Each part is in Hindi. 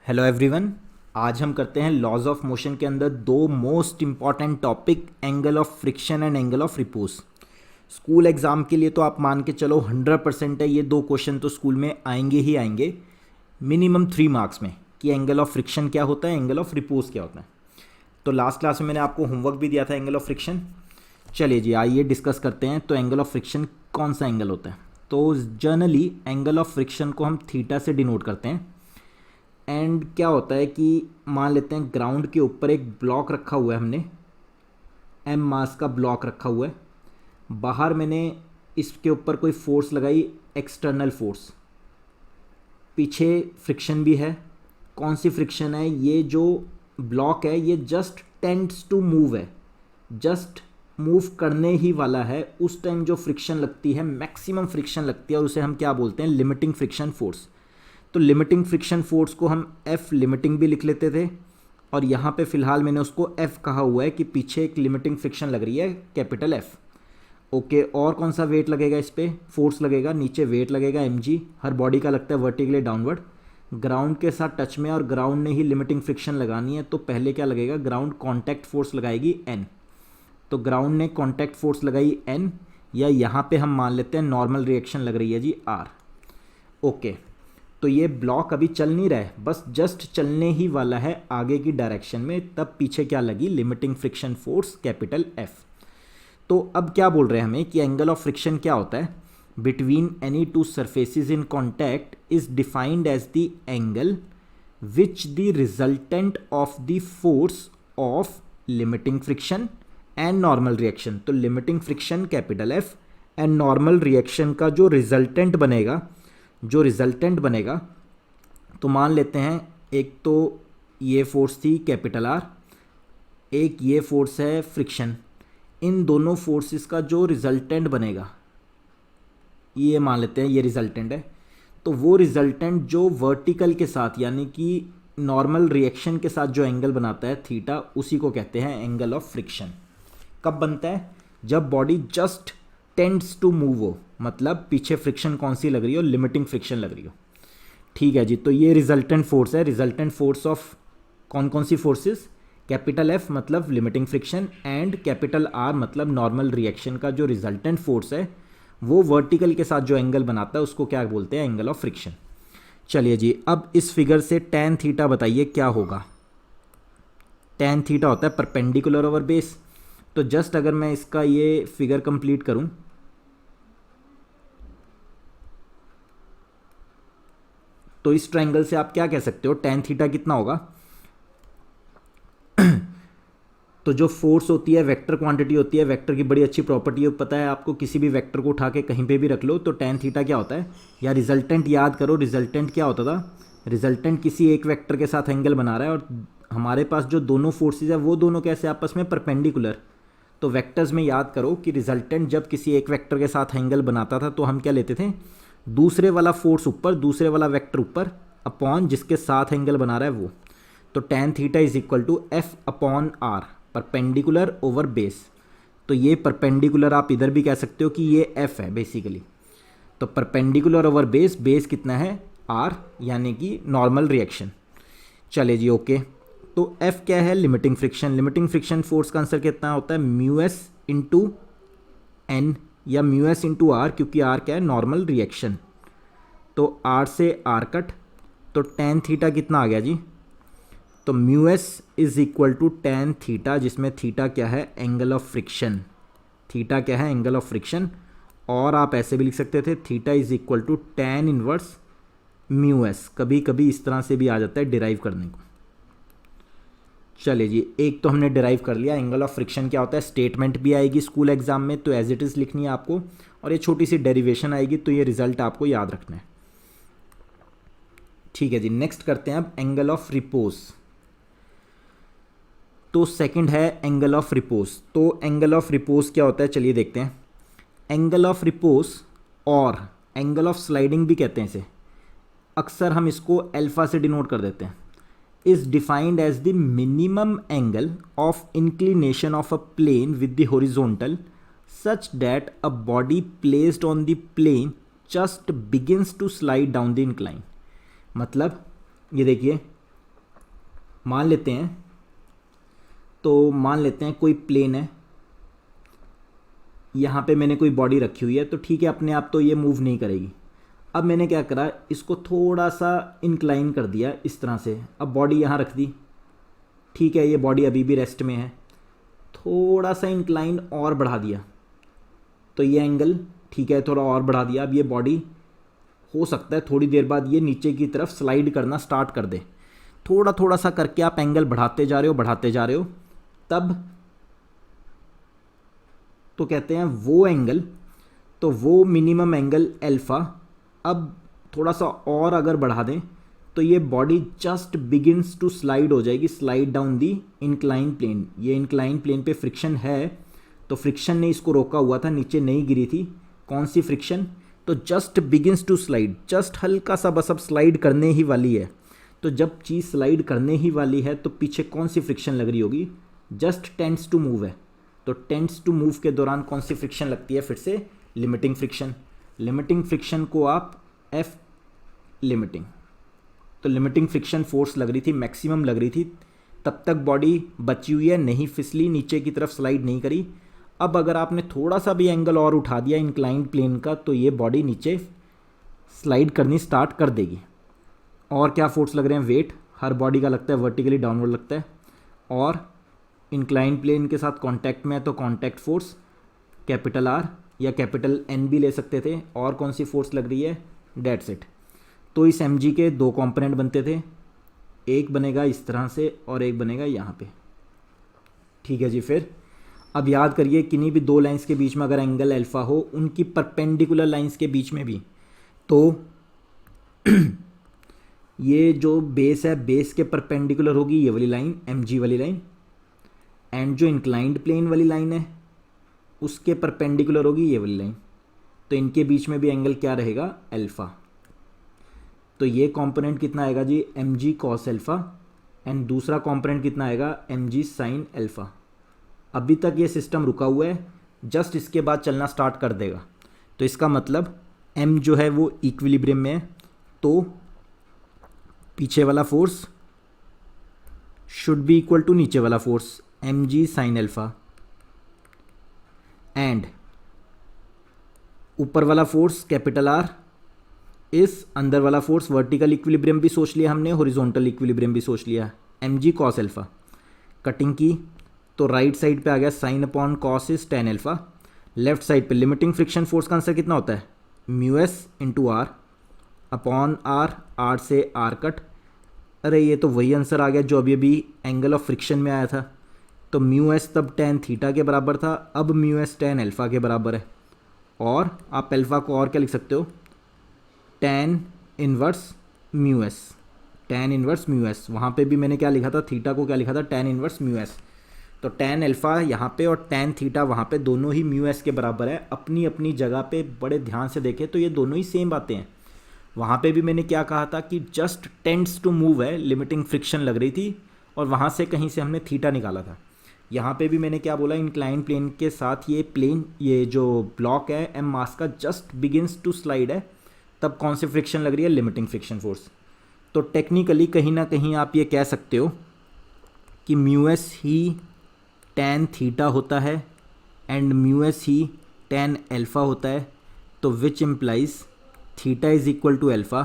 Hello everyone. आज हम करते हैं लॉज ऑफ मोशन के अंदर दो most important topic, angle of friction and angle of repose. School exam के लिए तो आप मान के चलो 100% है, ये दो क्वेश्चन तो स्कूल में आएंगे ही आएंगे मिनिमम 3 मार्क्स में, कि एंगल ऑफ फ्रिक्शन क्या होता है, एंगल ऑफ रिपोज क्या होता है। तो लास्ट क्लास में मैंने आपको होमवर्क भी दिया था एंगल ऑफ फ्रिक्शन। चलिए जी, आइए डिस्कस करते हैं। तो एंगल ऑफ फ्रिक्शन कौन सा एंगल होता है? तो जनरली एंगल ऑफ फ्रिक्शन को हम थीटा से डिनोट करते हैं। एंड क्या होता है कि मान लेते हैं ग्राउंड के ऊपर एक ब्लॉक रखा हुआ है, हमने एम मास का ब्लॉक रखा हुआ है। बाहर मैंने इसके ऊपर कोई फोर्स लगाई, एक्सटर्नल फोर्स, पीछे फ्रिक्शन भी है। कौन सी फ्रिक्शन है? ये जो ब्लॉक है ये जस्ट टेंड्स टू मूव है, जस्ट मूव करने ही वाला है। उस टाइम जो फ्रिक्शन लगती है, मैक्सिमम फ्रिक्शन लगती है, और उसे हम क्या बोलते हैं? Limiting friction force. तो लिमिटिंग फ्रिक्शन फोर्स को हम एफ लिमिटिंग भी लिख लेते थे, और यहाँ पे फिलहाल मैंने उसको एफ कहा हुआ है कि पीछे एक लिमिटिंग फ्रिक्शन लग रही है, कैपिटल एफ। ओके, और कौन सा वेट लगेगा इस पर? फोर्स लगेगा, नीचे वेट लगेगा एम जी। हर बॉडी का लगता है वर्टिकली डाउनवर्ड, ग्राउंड के साथ टच में, और ग्राउंड ने ही लिमिटिंग फ्रिक्शन लगानी है। तो पहले क्या लगेगा? ग्राउंड कॉन्टैक्ट फोर्स लगाएगी एन। तो ग्राउंड ने कॉन्टैक्ट फोर्स लगाई एन, या यहाँ पे हम मान लेते हैं नॉर्मल रिएक्शन लग रही है जी आर। ओके, तो ये ब्लॉक अभी चल नहीं रहा है, बस जस्ट चलने ही वाला है आगे की डायरेक्शन में। तब पीछे क्या लगी? Limiting friction force capital F. तो अब क्या बोल रहे हैं हमें कि एंगल ऑफ फ्रिक्शन क्या होता है? Between any two surfaces in contact is defined as the angle which the resultant of the force of limiting friction and normal reaction. तो limiting friction capital f and normal reaction का जो रिजल्टेंट बनेगा, तो मान लेते हैं एक तो ये फोर्स थी कैपिटल आर, एक ये फोर्स है फ्रिक्शन। इन दोनों फोर्सेस का जो रिजल्टेंट बनेगा, ये मान लेते हैं ये रिजल्टेंट है। तो वो रिजल्टेंट जो वर्टिकल के साथ, यानी कि नॉर्मल रिएक्शन के साथ जो एंगल बनाता है थीटा, उसी को कहते हैं एंगल ऑफ फ्रिक्शन। कब बनता है? जब body just tends to move हो, मतलब पीछे फ्रिक्शन कौन सी लग रही हो? लिमिटिंग फ्रिक्शन लग रही हो। ठीक है जी, तो ये रिजल्टेंट फोर्स है। रिजल्टेंट फोर्स ऑफ कौन कौन सी फोर्सेस? कैपिटल एफ मतलब limiting friction, and capital R मतलब नॉर्मल रिएक्शन का जो रिजल्टेंट फोर्स है, वो वर्टिकल के साथ जो एंगल बनाता है उसको क्या बोलते हैं? Angle of friction. चलिए जी, अब इस फिगर से टेन थीटा बताइए क्या होगा? टेन थीटा होता है परपेंडिकुलर ओवर बेस। तो जस्ट अगर मैं इसका ये फिगर कंप्लीट करूं, तो इस ट्रायंगल से आप क्या कह सकते हो? टेन थीटा कितना होगा? तो जो फोर्स होती है वेक्टर क्वांटिटी होती है। वेक्टर की बड़ी अच्छी प्रॉपर्टी है, पता है आपको, किसी भी वेक्टर को उठा के कहीं पे भी रख लो तो टेन थीटा क्या होता है? या रिजल्टेंट याद करो, रिजल्टेंट क्या होता था? रिजल्टेंट किसी एक वेक्टर के साथ एंगल बना रहा है, और हमारे पास जो दोनों फोर्सेज है वो दोनों कैसे आपस में? परपेंडिकुलर। तो वेक्टर्स में याद करो कि रिजल्टेंट जब किसी एक वेक्टर के साथ एंगल बनाता था तो हम क्या लेते थे? दूसरे वाला फोर्स ऊपर, दूसरे वाला वेक्टर ऊपर, अपॉन जिसके साथ एंगल बना रहा है वो। तो tan theta is equal to f upon r, perpendicular over base. तो ये परपेंडिकुलर आप इधर भी कह सकते हो कि ये एफ है बेसिकली। तो परपेंडिकुलर ओवर बेस, बेस कितना है? आर, यानी कि नॉर्मल रिएक्शन। चले जी, ओके। तो एफ क्या है? Limiting friction. Limiting friction force का आंसर कितना होता है? म्यू एस इंटू एन, या म्यू एस इंटू आर, क्योंकि आर क्या है? Normal reaction. तो आर से आर कट, तो टेन थीटा कितना आ गया जी? तो mu s is equal to tan theta, जिसमें थीटा क्या है? Angle of friction. थीटा क्या है? Angle of friction. और आप ऐसे भी लिख सकते थे, theta is equal to tan inverse mu s. कभी कभी इस तरह से भी आ जाता है डिराइव करने को। चलिए जी, एक तो हमने डिराइव कर लिया एंगल ऑफ फ्रिक्शन क्या होता है। स्टेटमेंट भी आएगी स्कूल एग्जाम में, तो एज इट इज़ लिखनी है आपको, और ये छोटी सी डेरिवेशन आएगी, तो ये रिजल्ट आपको याद रखना है। ठीक है जी, नेक्स्ट करते हैं अब एंगल ऑफ रिपोज। तो सेकंड है एंगल ऑफ रिपोज। तो एंगल ऑफ रिपोज क्या होता है? चलिए देखते हैं। एंगल ऑफ रिपोज और एंगल ऑफ स्लाइडिंग भी कहते हैं इसे, अक्सर हम इसको अल्फा से डिनोट कर देते हैं। is defined as the minimum angle of inclination of a plane with the horizontal such that a body placed on the plane just begins to slide down the incline। मतलब ये देखिए, मान लेते हैं, तो मान लेते हैं कोई प्लेन है, यहाँ पे मैंने कोई बॉडी रखी हुई है, तो ठीक है अपने आप तो ये मूव नहीं करेगी। अब मैंने क्या करा, इसको थोड़ा सा इंक्लाइन कर दिया इस तरह से, अब बॉडी यहाँ रख दी, ठीक है ये बॉडी अभी भी रेस्ट में है, थोड़ा सा इंक्लाइन और बढ़ा दिया तो ये एंगल ठीक है, थोड़ा और बढ़ा दिया। अब ये बॉडी हो सकता है थोड़ी देर बाद ये नीचे की तरफ स्लाइड करना स्टार्ट कर दे, थोड़ा थोड़ा सा करके आप एंगल बढ़ाते जा रहे हो, तब तो कहते हैं वो एंगल, तो वो मिनिमम एंगल अल्फ़ा अब थोड़ा सा और अगर बढ़ा दें तो ये body just begins to slide हो जाएगी, slide down the incline plane. ये इंक्लाइन प्लेन पे फ्रिक्शन है, तो फ्रिक्शन ने इसको रोका हुआ था, नीचे नहीं गिरी थी। कौन सी फ्रिक्शन, तो just begins to slide, just हल्का सा बस अब स्लाइड करने ही वाली है। तो जब चीज़ स्लाइड करने ही वाली है तो पीछे कौन सी फ्रिक्शन लग रही होगी, जस्ट टेंड्स टू मूव है, तो टेंड्स टू मूव के दौरान कौन सी फ्रिक्शन लगती है, फिर से लिमिटिंग फ्रिक्शन। लिमिटिंग फ्रिक्शन को आप एफ लिमिटिंग, तो लिमिटिंग फ्रिक्शन फोर्स लग रही थी, मैक्सिमम लग रही थी, तब तक बॉडी बची हुई है, नहीं फिसली, नीचे की तरफ स्लाइड नहीं करी। अब अगर आपने थोड़ा सा भी एंगल और उठा दिया इंक्लाइंड प्लेन का तो ये बॉडी नीचे स्लाइड करनी स्टार्ट कर देगी। और क्या फोर्स लग रहे हैं, वेट हर बॉडी का लगता है, वर्टिकली डाउनवर्ड लगता है, और इंक्लाइंड प्लेन के साथ कांटेक्ट में है तो कांटेक्ट फोर्स कैपिटल आर या कैपिटल एन भी ले सकते थे। और कौन सी फोर्स लग रही है, डेट्स इट। तो इस एम के दो कंपोनेंट बनते थे, एक बनेगा इस तरह से और एक बनेगा यहाँ पे, ठीक है जी। फिर अब याद करिए किन्हीं भी दो लाइंस के बीच में अगर एंगल अल्फ़ा हो, उनकी परपेंडिकुलर लाइंस के बीच में भी, तो ये जो बेस है, बेस के परपेंडिकुलर होगी ये वाली लाइन, एम वाली लाइन, एंड जो इंक्लाइंड प्लेन वाली लाइन है उसके परपेंडिकुलर होगी ये वाली लाइन, तो इनके बीच में भी एंगल क्या रहेगा, अल्फ़ा। तो ये कंपोनेंट कितना आएगा जी, m g cos alpha, and दूसरा कंपोनेंट कितना आएगा, एम जी साइन अल्फ़ा। अभी तक ये सिस्टम रुका हुआ है, जस्ट इसके बाद चलना स्टार्ट कर देगा। तो इसका मतलब एम जो है वो इक्विलिब्रियम में है, तो पीछे वाला force should be equal to नीचे वाला force, m g sine alpha, and ऊपर वाला फोर्स कैपिटल आर, इस अंदर वाला फोर्स वर्टिकल इक्विलिब्रियम भी सोच लिया हमने, हॉरिजॉन्टल इक्विलिब्रियम भी सोच लिया, m g cos alpha. Cutting की तो राइट साइड पे आ गया sine upon cos is tan alpha, left side पे लिमिटिंग फ्रिक्शन फोर्स का आंसर कितना होता है, mu s into R upon R, R से आर कट। अरे ये तो वही आंसर आ गया जो अभी अभी एंगल ऑफ फ्रिक्शन में आया था। तो म्यू एस तब टेन थीटा के बराबर था, अब म्यू एस टेन अल्फ़ा के बराबर है। और आप अल्फ़ा को और क्या लिख सकते हो, ten inverse mu S, ten inverse mu S. वहाँ पे भी मैंने क्या लिखा था, थीटा को क्या लिखा था, टेन इनवर्स म्यू एस। तो टेन अल्फ़ा यहाँ पे और टेन थीटा वहाँ पे, दोनों ही म्यू एस के बराबर है। अपनी अपनी जगह पे बड़े ध्यान से देखें तो ये दोनों ही सेम बातें हैं। वहाँ पे भी मैंने क्या कहा था कि जस्ट टेंड्स टू मूव है, लिमिटिंग फ्रिक्शन लग रही थी, और वहाँ से कहीं से हमने थीटा निकाला था। यहाँ पे भी मैंने क्या बोला, इंक्लाइन प्लेन के साथ ये प्लेन, ये जो ब्लॉक है एम मास का, जस्ट बिगिंस टू स्लाइड है, तब कौन सी फ्रिक्शन लग रही है, लिमिटिंग फ्रिक्शन फोर्स। तो टेक्निकली कहीं ना कहीं आप ये कह सकते हो कि म्यू एस ही टेन थीटा होता है एंड म्यू एस ही टेन अल्फ़ा होता है, तो which implies theta is equal to alpha.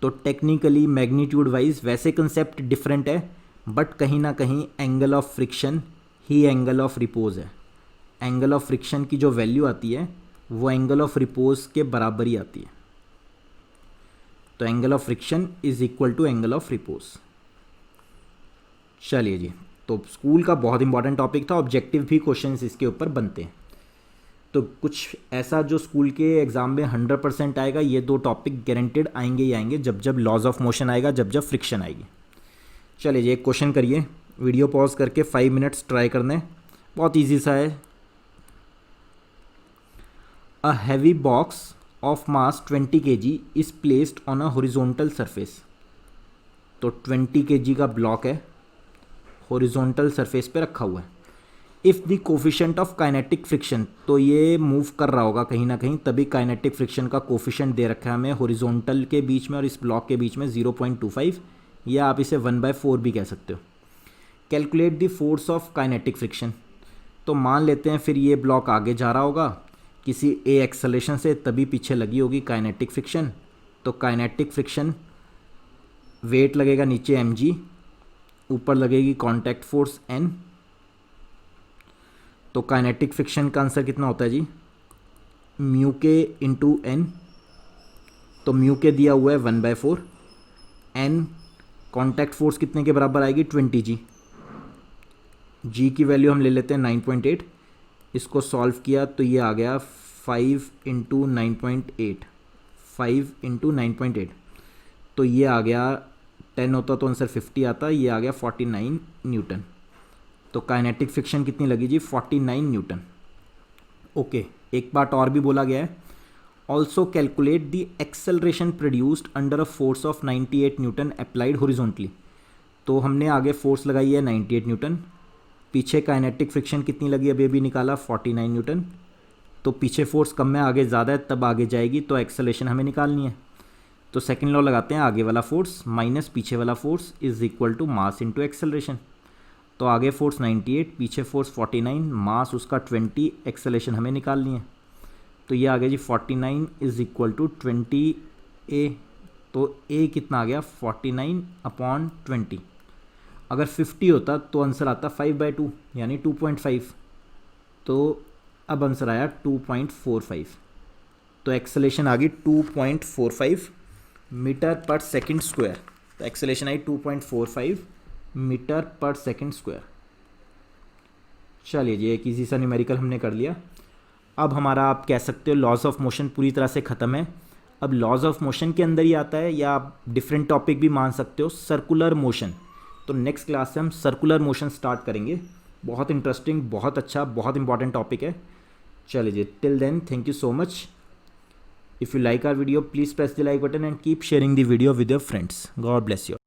तो टेक्निकली मैग्नीट्यूड वाइज वैसे कंसेप्ट डिफरेंट है, बट कहीं ना कहीं एंगल ऑफ फ्रिक्शन ही एंगल ऑफ रिपोज है। एंगल ऑफ फ्रिक्शन की जो वैल्यू आती है वो एंगल ऑफ रिपोज के बराबर ही आती है। तो angle of friction is equal to angle of repose. चलिए जी, तो स्कूल का बहुत इंपॉर्टेंट टॉपिक था, ऑब्जेक्टिव भी क्वेश्चंस इसके ऊपर बनते हैं। तो कुछ ऐसा जो स्कूल के एग्ज़ाम में 100% आएगा, ये दो टॉपिक गारंटेड आएंगे ही आएंगे, जब जब लॉज ऑफ मोशन आएगा, जब जब फ्रिक्शन आएगी। चलिए जी, एक क्वेश्चन करिए, वीडियो पॉज करके 5 मिनट्स ट्राई करने, बहुत इजी सा है। A heavy box of mass 20 kg is placed on a horizontal surface. तो 20 kg का ब्लॉक है, हॉरिजॉन्टल सरफेस पे रखा हुआ है। If the coefficient of kinetic friction, तो ये मूव कर रहा होगा कहीं ना कहीं, तभी काइनेटिक फ्रिक्शन का कोफिशिएंट दे रखा है हमें हॉरिजॉन्टल के बीच में और इस ब्लॉक के बीच में 0.25, या आप इसे 1/4 भी कह सकते हो। Calculate the force of kinetic friction. तो मान लेते हैं फिर ये ब्लॉक आगे जा रहा होगा किसी ए एक्सेलरेशन से, तभी पीछे लगी होगी काइनेटिक फ्रिक्शन। तो काइनेटिक फ्रिक्शन, वेट लगेगा नीचे mg, ऊपर लगेगी कांटेक्ट फोर्स n। तो काइनेटिक फ्रिक्शन का आंसर कितना होता है जी, म्यू के इंटू एन। तो म्यू के दिया हुआ है 1/4, n कांटेक्ट फोर्स कितने के बराबर आएगी 20g। g की वैल्यू हम ले लेते हैं 9.8। इसको सॉल्व किया तो ये आ गया 5 इंटू 9.8, 5 इंटू 9.8। तो ये आ गया 10 होता तो आंसर 50 आता, ये आ गया 49 न्यूटन। तो काइनेटिक फ्रिक्शन कितनी लगी जी 49 न्यूटन। ओके, एक बात और भी बोला गया है, also calculate the acceleration produced under a force of 98 Newton applied horizontally. तो हमने आगे फोर्स लगाई है 98 न्यूटन, पीछे काइनेटिक फ्रिक्शन कितनी लगी अभी अभी निकाला 49 न्यूटन। तो पीछे फोर्स कम है आगे ज़्यादा है, तब आगे जाएगी, तो एक्सेलरेशन हमें निकालनी है। तो सेकंड लॉ लगाते हैं, आगे वाला फोर्स माइनस पीछे वाला force is equal to mass into acceleration. तो आगे फोर्स 98, पीछे फोर्स 49, मास उसका 20, एक्सेलरेशन हमें निकालनी है। तो ये आ गया जी 49 इज इक्वल टू 20 ए। तो ए कितना आ गया 49/20। अगर 50 होता तो आंसर आता 5/2 यानी 2.5। तो अब आंसर आया 2.45। तो एक्सेलरेशन आ गई 2.45 मीटर पर सेकंड स्क्वायर। तो एक्सेलरेशन आई 2.45 मीटर पर सेकंड स्क्वायर। चलिए जी, एक इजी सा न्यूमेरिकल हमने कर लिया। अब हमारा आप कह सकते हो लॉज ऑफ मोशन पूरी तरह से ख़त्म है। अब लॉज ऑफ मोशन के अंदर ही आता है, या आप डिफरेंट टॉपिक भी मान सकते हो, सर्कुलर मोशन। तो नेक्स्ट क्लास से हम सर्कुलर मोशन स्टार्ट करेंगे। बहुत इंटरेस्टिंग, बहुत अच्छा, बहुत इंपॉर्टेंट टॉपिक है। चलिए जी, till then thank you so much. If you like our video, please press the like button and keep sharing the video with your friends. God bless you.